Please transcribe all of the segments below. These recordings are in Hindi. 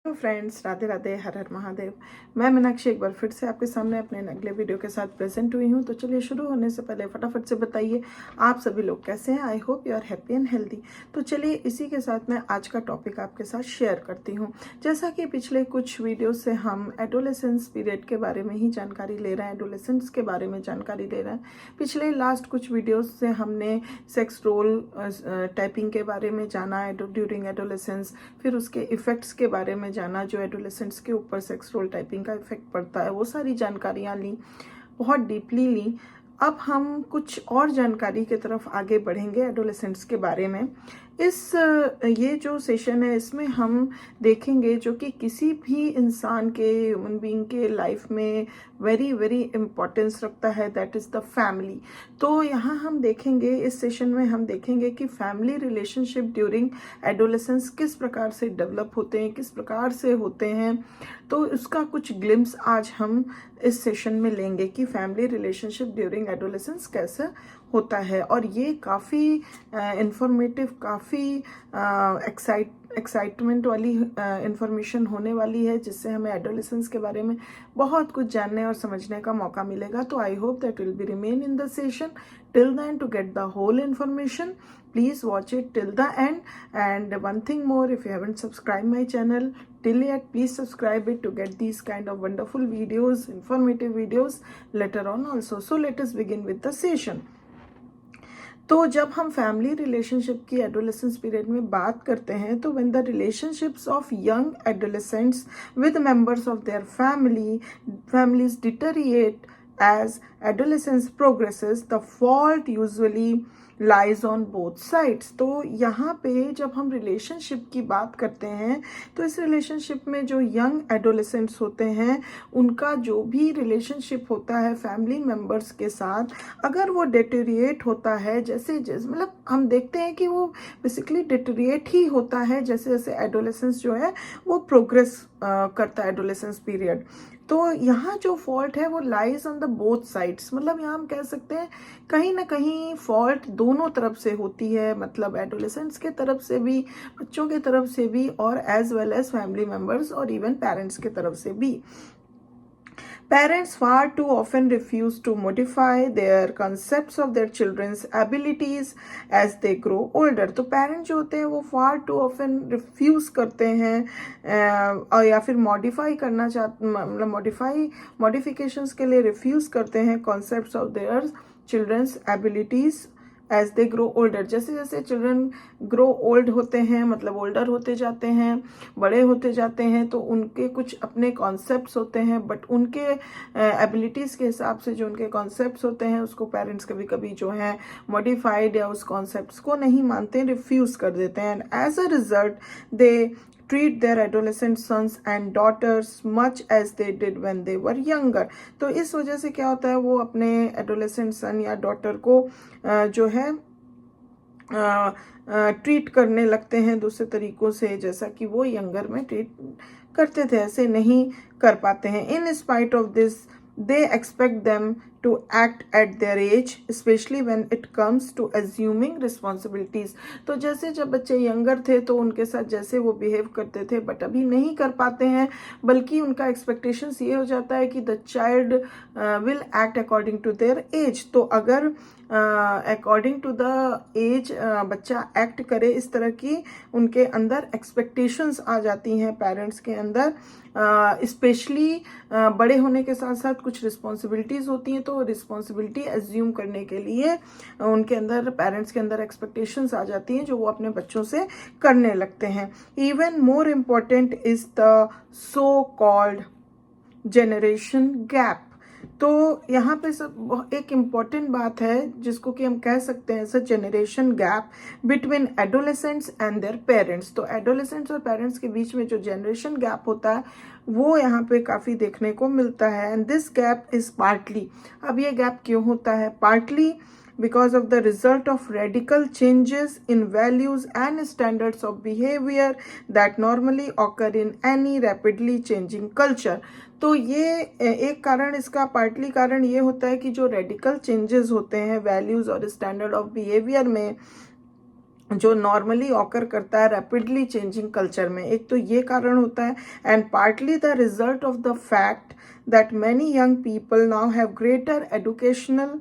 हेलो फ्रेंड्स, राधे राधे, हर हर महादेव। मैं मीनाक्षी एक बार फिर से आपके सामने अपने अगले वीडियो के साथ प्रेजेंट हुई हूँ। तो चलिए शुरू होने से पहले फटाफट से बताइए आप सभी लोग कैसे हैं। I hope you are happy and healthy. तो चलिए इसी के साथ मैं आज का टॉपिक आपके साथ शेयर करती हूँ। जैसा कि पिछले कुछ वीडियो से हम एडोलेसेंस पीरियड के बारे में ही जानकारी ले रहे हैं, एडोलेसेंस के बारे में जानकारी ले रहे हैं। पिछले लास्ट कुछ वीडियोज से हमने सेक्स रोल टाइपिंग के बारे में जाना ड्यूरिंग एडोलेसेंस, फिर उसके इफेक्ट्स के बारे में जाना जो एडोलेसेंट्स के ऊपर सेक्स रोल टाइपिंग का इफेक्ट पड़ता है, वो सारी जानकारियाँ ली, बहुत डीपली ली। अब हम कुछ और जानकारी की तरफ आगे बढ़ेंगे एडोलेसेंट्स के बारे में। ये जो सेशन है इसमें हम देखेंगे जो कि किसी भी इंसान के, ह्यूमन बीइंग के लाइफ में वेरी वेरी इंपॉर्टेंस रखता है, दैट इज़ द फैमिली। तो यहाँ हम देखेंगे, इस सेशन में हम देखेंगे कि फैमिली रिलेशनशिप ड्यूरिंग एडोलेसेंस किस प्रकार से डेवलप होते हैं, किस प्रकार से होते हैं। तो उसका कुछ ग्लिम्स आज हम इस सेशन में लेंगे कि फैमिली रिलेशनशिप ड्यूरिंग एडोलेसेंस कैसा होता है। और ये काफ़ी इंफॉर्मेटिव, काफ़ी एक्साइटमेंट वाली इंफॉर्मेशन होने वाली है, जिससे हमें एडोलेसेंस के बारे में बहुत कुछ जानने और समझने का मौका मिलेगा। तो I hope that will be remain in the session till then to get the whole information. Please watch it till the end. And one thing more, if you haven't subscribed my channel till yet, please subscribe it to get these kind of wonderful videos, informative videos later on also. So let us begin with the session. तो जब हम फैमिली रिलेशनशिप की एडोलेसेंस पीरियड में बात करते हैं, तो when the relationships of young adolescents with members of their families deteriorate as adolescence progresses, the fault usually lies on both sides. तो यहाँ पे जब हम रिलेशनशिप की बात करते हैं, तो इस रिलेशनशिप में जो यंग एडोलेसेंट्स होते हैं, उनका जो भी रिलेशनशिप होता है फैमिली मेम्बर्स के साथ, अगर वो डिटेरिएट होता है, जैसे जैसे मतलब हम देखते हैं कि वो बेसिकली डिटेरिएट ही होता है जैसे जैसे एडोलेसेंस जो है वो प्रोग्रेस करता है, एडोलेसेंस पीरियड। तो यहाँ जो फॉल्ट है वो lies on the both sides, मतलब यहाँ हम कह सकते हैं कहीं ना कहीं फॉल्ट दोनों तरफ से होती है, मतलब एडोलेसेंट्स के तरफ से भी, बच्चों के तरफ से भी, और as well as family members और इवन पेरेंट्स के तरफ से भी। Parents far too often refuse to modify their concepts of their children's abilities as they grow older. तो पेरेंट्स जो होते हैं वो far too often refuse करते हैं और या फिर मॉडिफाई करना चाहते, मतलब मॉडिफिकेशंस के लिए रिफ्यूज़ करते हैं concepts of their children's abilities as they grow older. जैसे जैसे चिल्ड्रन ग्रो ओल्ड होते हैं, मतलब ओल्डर होते जाते हैं, बड़े होते जाते हैं, तो उनके कुछ अपने कॉन्सेप्ट्स होते हैं, बट उनके एबिलिटीज़ के हिसाब से जो उनके कॉन्सेप्ट्स होते हैं उसको पेरेंट्स कभी कभी जो है मॉडिफाइड या उस कॉन्सेप्ट्स को नहीं मानते, रिफ्यूज़ कर देते हैं। And as a result they treat their adolescent sons and daughters much as they did when they were younger. तो इस वजह से क्या होता है, वो अपने adolescent son या daughter को जो है ट्रीट करने लगते हैं दूसरे तरीकों से, जैसा कि वो यंगर में ट्रीट करते थे, ऐसे नहीं कर पाते हैं। In spite of this they expect them to act at their age, especially when it comes to assuming responsibilities. तो जैसे जब बच्चे यंगर थे तो उनके साथ जैसे वो बिहेव करते थे, बट अभी नहीं कर पाते हैं, बल्कि उनका एक्सपेक्टेशंस ये हो जाता है कि the child will act according to their age. तो अगर अकॉर्डिंग टू द एज बच्चा एक्ट करे, इस तरह की उनके अंदर एक्सपेक्टेशंस आ जाती हैं पेरेंट्स के अंदर। स्पेशली बड़े होने के साथ साथ कुछ रिस्पॉन्सिबिलिटीज़ होती हैं, तो रिस्पॉन्सिबिलिटी एज्यूम करने के लिए उनके अंदर, पेरेंट्स के अंदर एक्सपेक्टेशंस आ जाती हैं जो वो अपने बच्चों से करने लगते हैं। Even more important is the so called generation gap. तो यहाँ पे सब एक इम्पॉर्टेंट बात है जिसको कि हम कह सकते हैं sir generation gap between adolescents and their parents. तो एडोलेसेंट्स और पेरेंट्स के बीच में जो जनरेशन गैप होता है वो यहाँ पे काफ़ी देखने को मिलता है। And this gap is partly, अब ये गैप क्यों होता है, partly because of the result of radical changes in values and standards of behavior that normally occur in any rapidly changing culture. तो ये एक कारण, इसका पार्टली कारण ये होता है कि जो रेडिकल चेंजेस होते हैं वैल्यूज़ और स्टैंडर्ड ऑफ बिहेवियर में, जो नॉर्मली ऑकर करता है रैपिडली चेंजिंग कल्चर में। एक तो ये कारण होता है, and partly the result of the fact that many young people now have greater educational,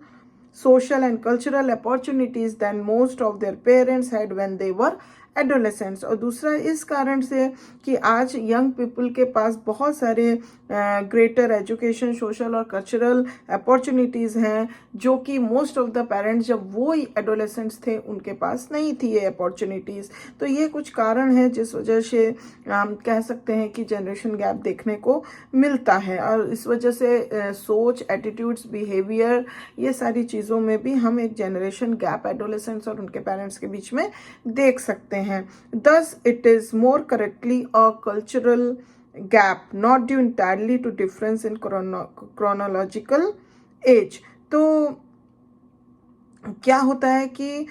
social and cultural opportunities than most of their parents had when they were adolescents। और दूसरा इस कारण से कि आज यंग पीपल के पास बहुत सारे ग्रेटर एजुकेशन, सोशल और कल्चरल अपॉर्चुनिटीज़ हैं जो कि मोस्ट ऑफ द पेरेंट्स जब वो एडोलेसेंट्स थे उनके पास नहीं थी ये अपॉर्चुनिटीज़। तो ये कुछ कारण है जिस वजह से हम कह सकते हैं कि जनरेशन गैप देखने को मिलता है, और इस वजह से सोच, एटीट्यूड्स, बिहेवियर, ये सारी चीज़ों में भी हम एक जनरेशन गैप एडोलेसेंट्स और उनके पेरेंट्स के बीच में देख सकते हैं। Thus it is more correctly a cultural gap, not due entirely to difference in chronological age। तो क्या होता है कि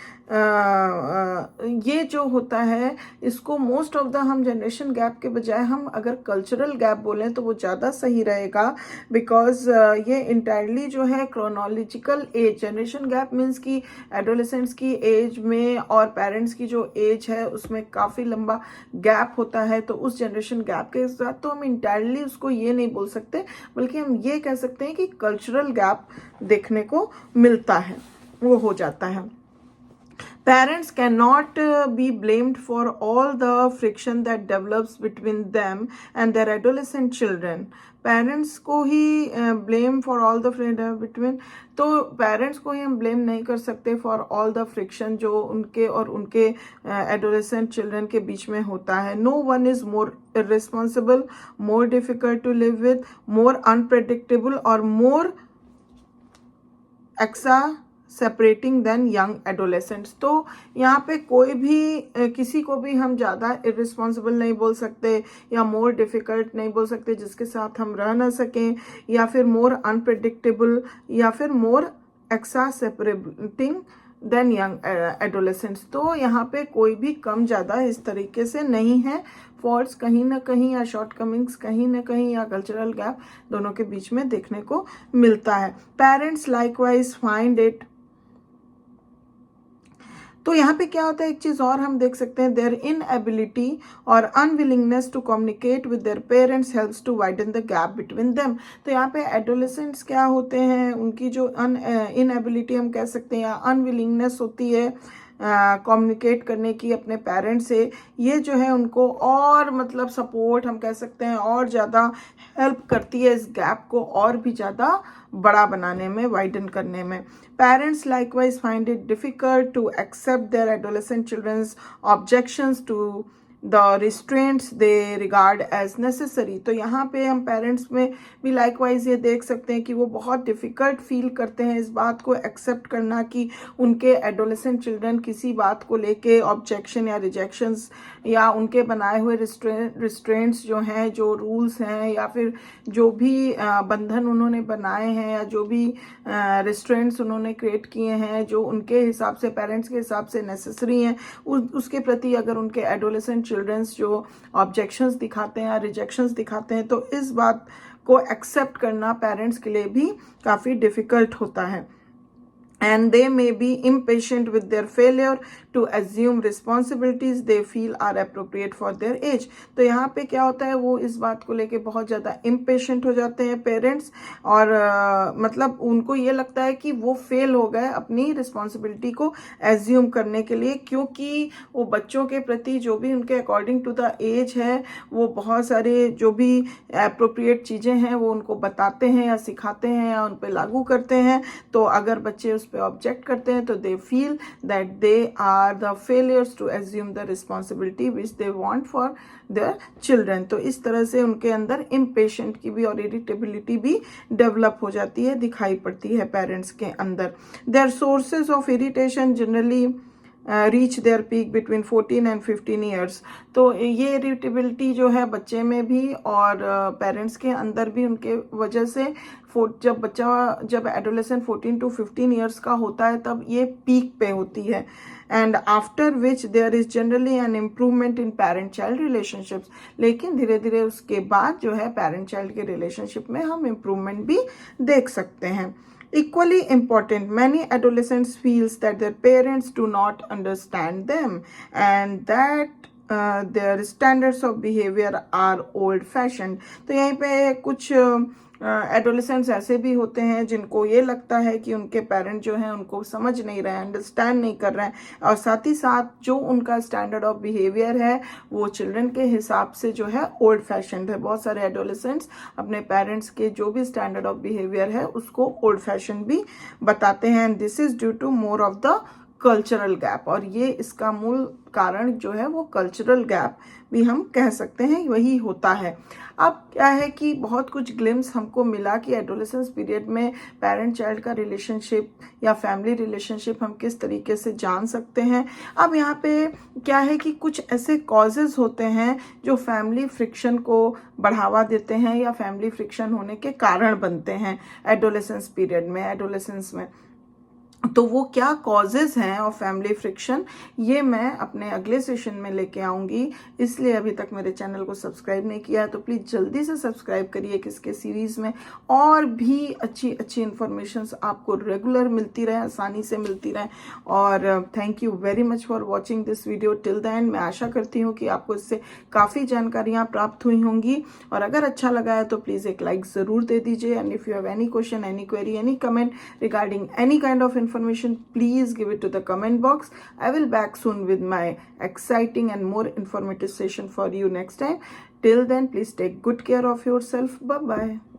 ये जो होता है इसको मोस्ट ऑफ द हम जनरेशन गैप के बजाय हम अगर कल्चरल गैप बोलें तो वो ज़्यादा सही रहेगा, बिकॉज ये इंटायरली जो है chronological age, generation gap means कि एडोलेसेंट्स की एज में और पेरेंट्स की जो एज है उसमें काफ़ी लंबा गैप होता है। तो उस जनरेशन गैप के साथ तो हम इंटायरली उसको ये नहीं बोल सकते, बल्कि हम ये कह सकते हैं कि कल्चरल गैप देखने को मिलता है, वो हो जाता है। Parents cannot be blamed for all the friction that develops between them and their adolescent children। Parents को ही blame for all the between, तो पेरेंट्स को ही हम ब्लेम नहीं कर सकते फॉर ऑल द फ्रिक्शन जो उनके और उनके एडोलेसेंट चिल्ड्रन के बीच में होता है। No one is more irresponsible, more difficult to live with, more unpredictable और more exasperating than young adolescents. तो यहाँ पे कोई भी किसी को भी हम ज़्यादा इररिस्पॉन्सिबल नहीं बोल सकते या मोर डिफ़िकल्ट नहीं बोल सकते जिसके साथ हम रह ना सकें, या फिर मोर अनप्रेडिक्टेबल, या फिर more exasperating than young adolescents. तो यहाँ पे कोई भी कम ज़्यादा इस तरीके से नहीं है। फॉल्ट्स कहीं ना कहीं या शॉर्टकमिंग्स कहीं ना कहीं या कल्चरल गैप दोनों के बीच में देखने को मिलता है। पेरेंट्स लाइकवाइज फाइंड इट, तो यहाँ पे क्या होता है, एक चीज़ और हम देख सकते हैं, देयर इनएबिलिटी और unwillingness to communicate with their parents helps to widen the gap between them. तो यहाँ पे एडोलेसेंट्स क्या होते हैं, उनकी जो इनएबिलिटी हम कह सकते हैं या अनविलिंगनेस होती है कम्युनिकेट करने की अपने पेरेंट्स से, ये जो है उनको और मतलब सपोर्ट हम कह सकते हैं और ज़्यादा हेल्प करती है इस गैप को और भी ज़्यादा बड़ा बनाने में, वाइडन करने में। Parents likewise find it difficult to accept their adolescent children's objections to the restraints they regard as necessary. तो यहाँ पे हम पेरेंट्स में भी लाइकवाइज ये देख सकते हैं कि वो बहुत डिफ़िकल्ट फील करते हैं इस बात को एक्सेप्ट करना कि उनके एडोलेसेंट चिल्ड्रन किसी बात को लेके ऑब्जेक्शन या रिजेक्शंस या उनके बनाए हुए रिस्ट्रेंट्स जो हैं, जो रूल्स हैं या फिर जो भी बंधन उन्होंने बनाए हैं या जो भी रिस्ट्रेंट्स उन्होंने क्रिएट किए हैं जो उनके हिसाब से, पेरेंट्स के हिसाब से नेसेसरी हैं, उसके प्रति अगर उनके एडोलेसेंट चिल्ड्रंस जो ऑब्जेक्शंस दिखाते हैं या रिजेक्शंस दिखाते हैं, तो इस बात को एक्सेप्ट करना पेरेंट्स के लिए भी काफ़ी डिफ़िकल्ट होता है। And they may be impatient with their failure to assume responsibilities they feel are appropriate for their age। तो यहाँ पे क्या होता है, वो इस बात को लेके बहुत ज़्यादा impatient हो जाते हैं पेरेंट्स, और मतलब उनको ये लगता है कि वो फेल हो गए अपनी रिस्पॉन्सिबिलिटी को एज्यूम करने के लिए, क्योंकि वो बच्चों के प्रति जो भी उनके अकॉर्डिंग टू द एज है वो बहुत सारे जो भी अप्रोप्रिएट चीज़ें हैं वो उनको बताते हैं या सिखाते हैं या उन पर लागू करते हैं। तो अगर बच्चे उस पे ऑब्जेक्ट करते हैं तो they feel that they are the failures to assume the responsibility which they want for their children. तो इस तरह से उनके अंदर इम्पेशेंट की भी और इरिटेबिलिटी भी डेवलप हो जाती है, दिखाई पड़ती है पेरेंट्स के अंदर। Their sources of irritation generally reach their peak between 14 and 15 years. तो ये इरिटेबिलिटी जो है बच्चे में भी और पेरेंट्स के अंदर भी उनके वजह से जब एडोलेसेंट 14 to 15 ईयर्स का होता है तब ये पीक पे होती है, and after which there is generally an improvement in parent child relationships. लेकिन धीरे धीरे उसके बाद जो है पेरेंट चाइल्ड के रिलेशनशिप में हम इम्प्रूवमेंट भी देख सकते हैं। Equally important, many adolescents feels that their parents do not understand them and that their standards of behavior are old fashioned. तो यहीं पे कुछ एडोलेसेंट्स ऐसे भी होते हैं जिनको ये लगता है कि उनके पेरेंट जो हैं उनको समझ नहीं रहे हैं, अंडरस्टैंड नहीं कर रहे हैं, और साथ ही साथ जो उनका स्टैंडर्ड ऑफ बिहेवियर है वो चिल्ड्रन के हिसाब से जो है ओल्ड फैशन है. बहुत सारे एडोलेसेंट्स अपने पेरेंट्स के जो भी स्टैंडर्ड ऑफ बिहेवियर है उसको ओल्ड फैशन भी बताते हैं. And this is due to more of the cultural gap, और ये इसका मूल कारण जो है वो कल्चरल गैप भी हम कह सकते हैं, वही होता है. अब क्या है कि बहुत कुछ ग्लिम्स हमको मिला कि एडोलेसेंस पीरियड में पेरेंट चाइल्ड का रिलेशनशिप या फैमिली रिलेशनशिप हम किस तरीके से जान सकते हैं. अब यहाँ पे क्या है कि कुछ ऐसे कॉजेज होते हैं जो फैमिली फ्रिक्शन को बढ़ावा देते हैं या फैमिली फ्रिक्शन होने के कारण बनते हैं एडोलेसेंस पीरियड में, एडोलेसेंस में. तो वो क्या कॉजेज हैं ऑफ फैमिली फ्रिक्शन, ये मैं अपने अगले सेशन में लेके आऊँगी. इसलिए अभी तक मेरे चैनल को सब्सक्राइब नहीं किया है तो प्लीज़ जल्दी से सब्सक्राइब करिए. किसके सीरीज़ में और भी अच्छी अच्छी इन्फॉर्मेशंस आपको रेगुलर मिलती रहे, आसानी से मिलती रहे. और thank you very much for watching this video till the end. मैं आशा करती हूँ कि आपको इससे काफ़ी जानकारियाँ प्राप्त हुई होंगी, और अगर अच्छा लगा है तो प्लीज़ एक लाइक ज़रूर दे दीजिए. And if you have any question, any query, any comment regarding any kind of information, please give it to the comment box. I will back soon with my exciting and more informative session for you next time. Till then, please take good care of yourself. Bye bye.